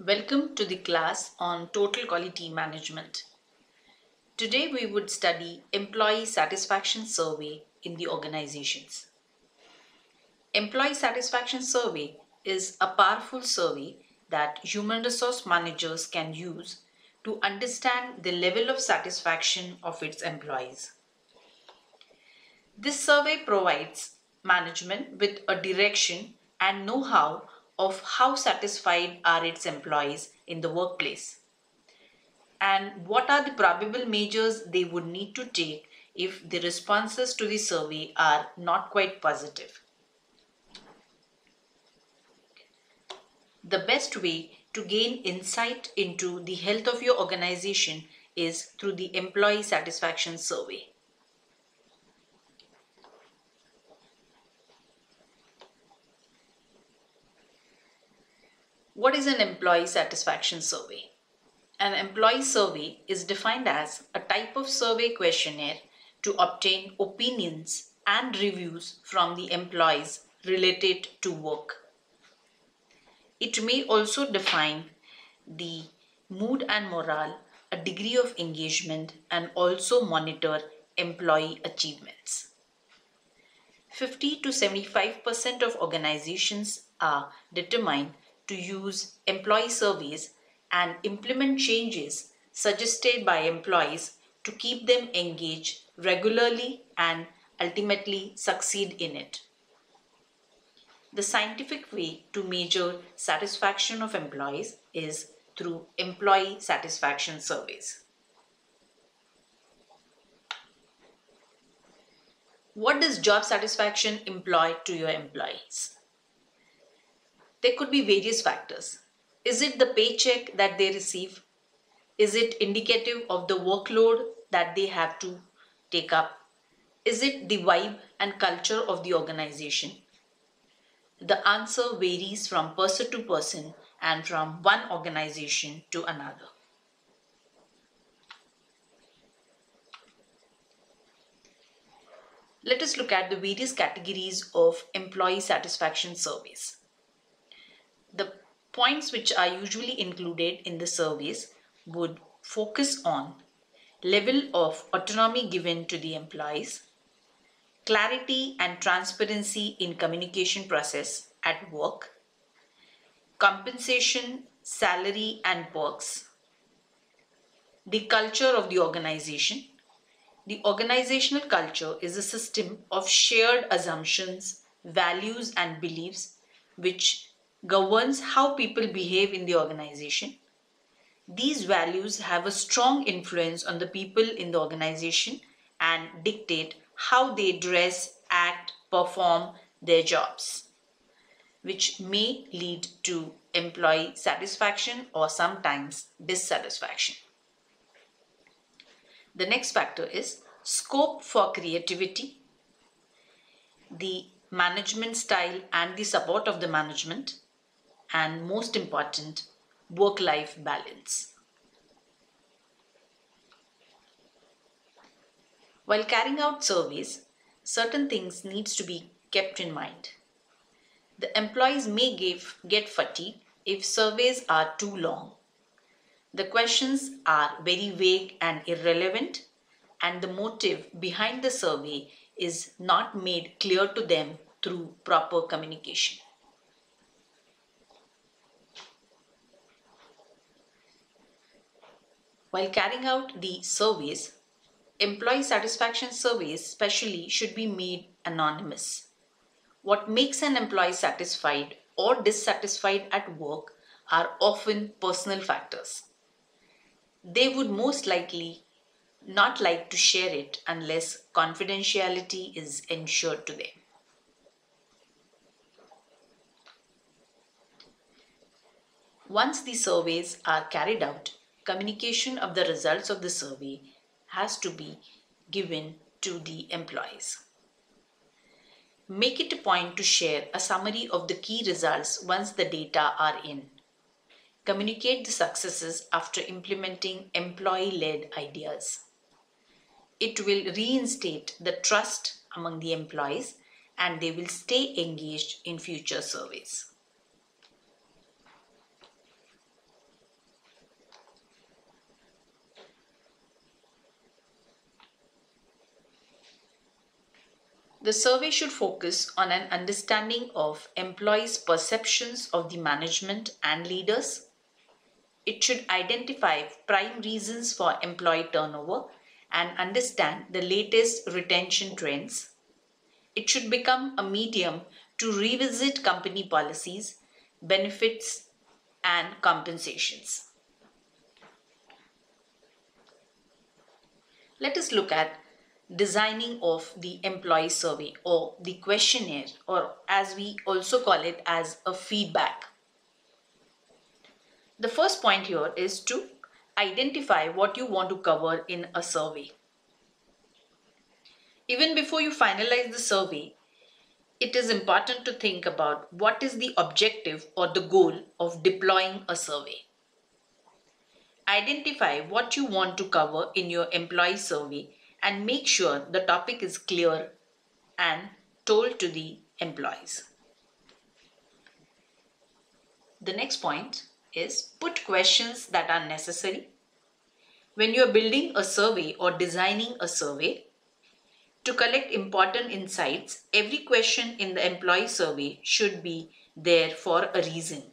Welcome to the class on Total Quality Management. Today we would study Employee Satisfaction Survey in the organizations. Employee Satisfaction Survey is a powerful survey that human resource managers can use to understand the level of satisfaction of its employees. This survey provides management with a direction and know-how of how satisfied are its employees in the workplace and what are the probable measures they would need to take if the responses to the survey are not quite positive. The best way to gain insight into the health of your organization is through the Employee Satisfaction Survey. What is an employee satisfaction survey? An employee survey is defined as a type of survey questionnaire to obtain opinions and reviews from the employees related to work. It may also define the mood and morale, a degree of engagement, and also monitor employee achievements. 50 to 75% of organizations are determined to use employee surveys and implement changes suggested by employees to keep them engaged regularly and ultimately succeed in it. The scientific way to measure satisfaction of employees is through employee satisfaction surveys. What does job satisfaction imply to your employees? There could be various factors. Is it the paycheck that they receive? Is it indicative of the workload that they have to take up? Is it the vibe and culture of the organization? The answer varies from person to person and from one organization to another. Let us look at the various categories of employee satisfaction surveys. The points which are usually included in the surveys would focus on level of autonomy given to the employees, clarity and transparency in communication process at work, compensation, salary and perks, the culture of the organization. The organizational culture is a system of shared assumptions, values and beliefs which governs how people behave in the organization. These values have a strong influence on the people in the organization and dictate how they dress, act, perform their jobs, which may lead to employee satisfaction or sometimes dissatisfaction. The next factor is scope for creativity, the management style and the support of the management, and most important, work-life balance. While carrying out surveys, certain things needs to be kept in mind. The employees may get fatigued if surveys are too long. The questions are very vague and irrelevant, and the motive behind the survey is not made clear to them through proper communication. While carrying out the surveys, employee satisfaction surveys especially should be made anonymous. What makes an employee satisfied or dissatisfied at work are often personal factors. They would most likely not like to share it unless confidentiality is ensured to them. Once the surveys are carried out, communication of the results of the survey has to be given to the employees. Make it a point to share a summary of the key results once the data are in. Communicate the successes after implementing employee-led ideas. It will reinstate the trust among the employees and they will stay engaged in future surveys. The survey should focus on an understanding of employees' perceptions of the management and leaders. It should identify prime reasons for employee turnover and understand the latest retention trends. It should become a medium to revisit company policies, benefits, and compensations. Let us look at designing of the employee survey or the questionnaire, or as we also call it as a feedback. The first point here is to identify what you want to cover in a survey. Even before you finalize the survey, it is important to think about what is the objective or the goal of deploying a survey. Identify what you want to cover in your employee survey and make sure the topic is clear and told to the employees. The next point is put questions that are necessary. When you are building a survey or designing a survey, to collect important insights, every question in the employee survey should be there for a reason.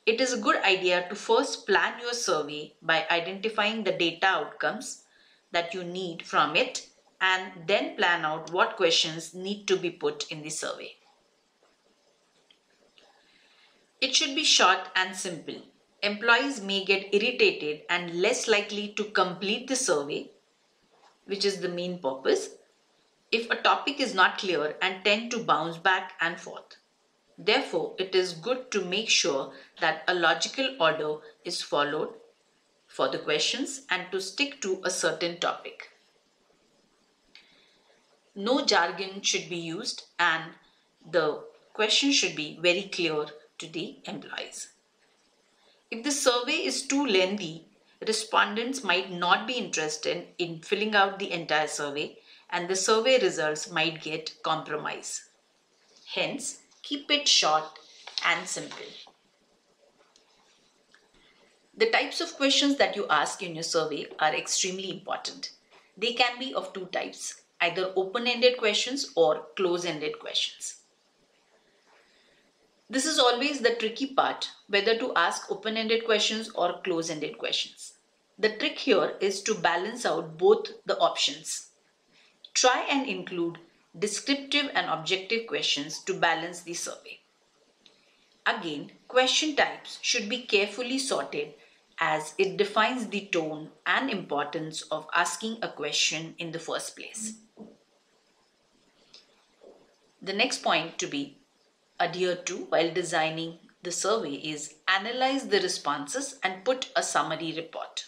It is a good idea to first plan your survey by identifying the data outcomes that you need from it and then plan out what questions need to be put in the survey. It should be short and simple. Employees may get irritated and less likely to complete the survey, which is the main purpose, if a topic is not clear and tend to bounce back and forth. Therefore, it is good to make sure that a logical order is followed for the questions and to stick to a certain topic. No jargon should be used and the question should be very clear to the employees. If the survey is too lengthy, respondents might not be interested in filling out the entire survey and the survey results might get compromised. Hence, keep it short and simple. The types of questions that you ask in your survey are extremely important. They can be of two types, either open-ended questions or close-ended questions. This is always the tricky part, whether to ask open-ended questions or close-ended questions. The trick here is to balance out both the options. Try and include descriptive and objective questions to balance the survey. Again, question types should be carefully sorted as it defines the tone and importance of asking a question in the first place. The next point to be adhered to while designing the survey is analyze the responses and put a summary report.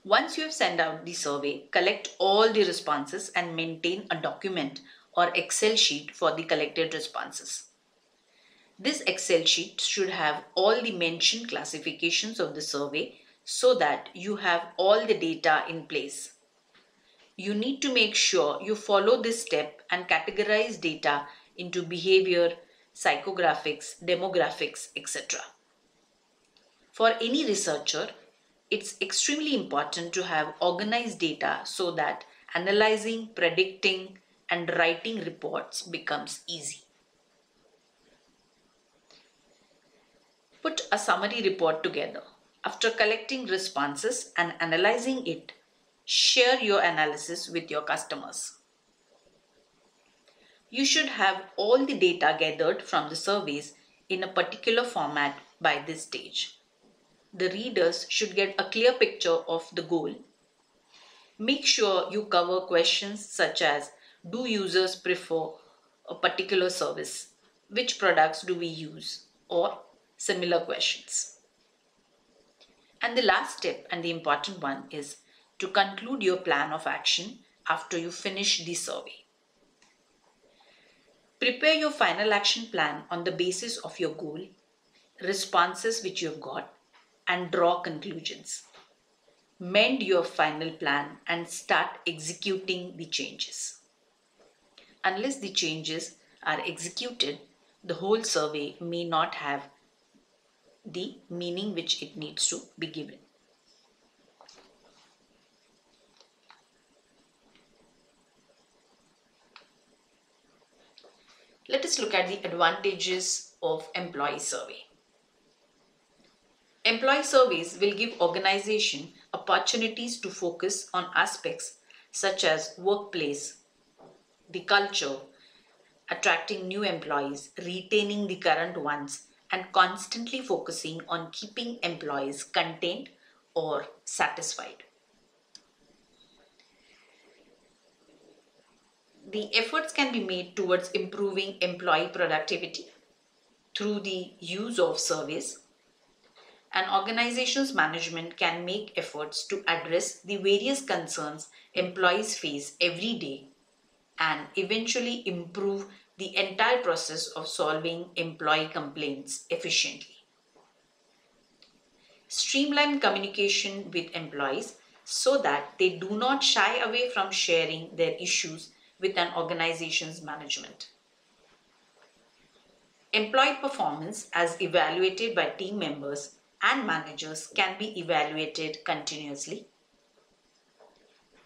Once you have sent out the survey, collect all the responses and maintain a document or Excel sheet for the collected responses. This Excel sheet should have all the mentioned classifications of the survey so that you have all the data in place. You need to make sure you follow this step and categorize data into behavior, psychographics, demographics, etc. For any researcher, it's extremely important to have organized data so that analyzing, predicting, and writing reports becomes easy. Put a summary report together. After collecting responses and analyzing it, share your analysis with your customers. You should have all the data gathered from the surveys in a particular format by this stage. The readers should get a clear picture of the goal. Make sure you cover questions such as, do users prefer a particular service? Which products do we use? Or similar questions. And the last step and the important one is to conclude your plan of action after you finish the survey. Prepare your final action plan on the basis of your goal, responses which you have got, and draw conclusions. Mend your final plan and start executing the changes. Unless the changes are executed, the whole survey may not have the meaning which it needs to be given. Let us look at the advantages of employee survey. Employee surveys will give organization opportunities to focus on aspects such as workplace, the culture, attracting new employees, retaining the current ones, and constantly focusing on keeping employees content or satisfied. The efforts can be made towards improving employee productivity through the use of surveys. An organization's management can make efforts to address the various concerns employees face every day and eventually improve the entire process of solving employee complaints efficiently. Streamline communication with employees so that they do not shy away from sharing their issues with an organization's management. Employee performance as evaluated by team members and managers can be evaluated continuously.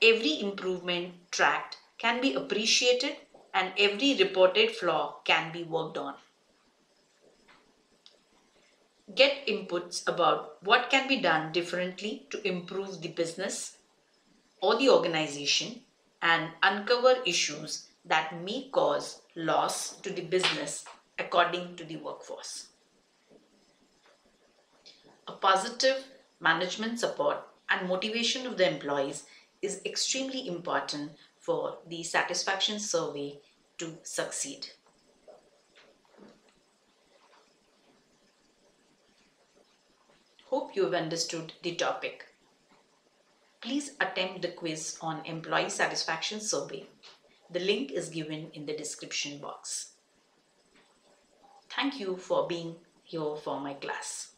Every improvement tracked can be appreciated and every reported flaw can be worked on. Get inputs about what can be done differently to improve the business or the organization and uncover issues that may cause loss to the business according to the workforce. A positive management support and motivation of the employees is extremely important for the satisfaction survey to succeed. Hope you have understood the topic. Please attempt the quiz on employee satisfaction survey. The link is given in the description box. Thank you for being here for my class.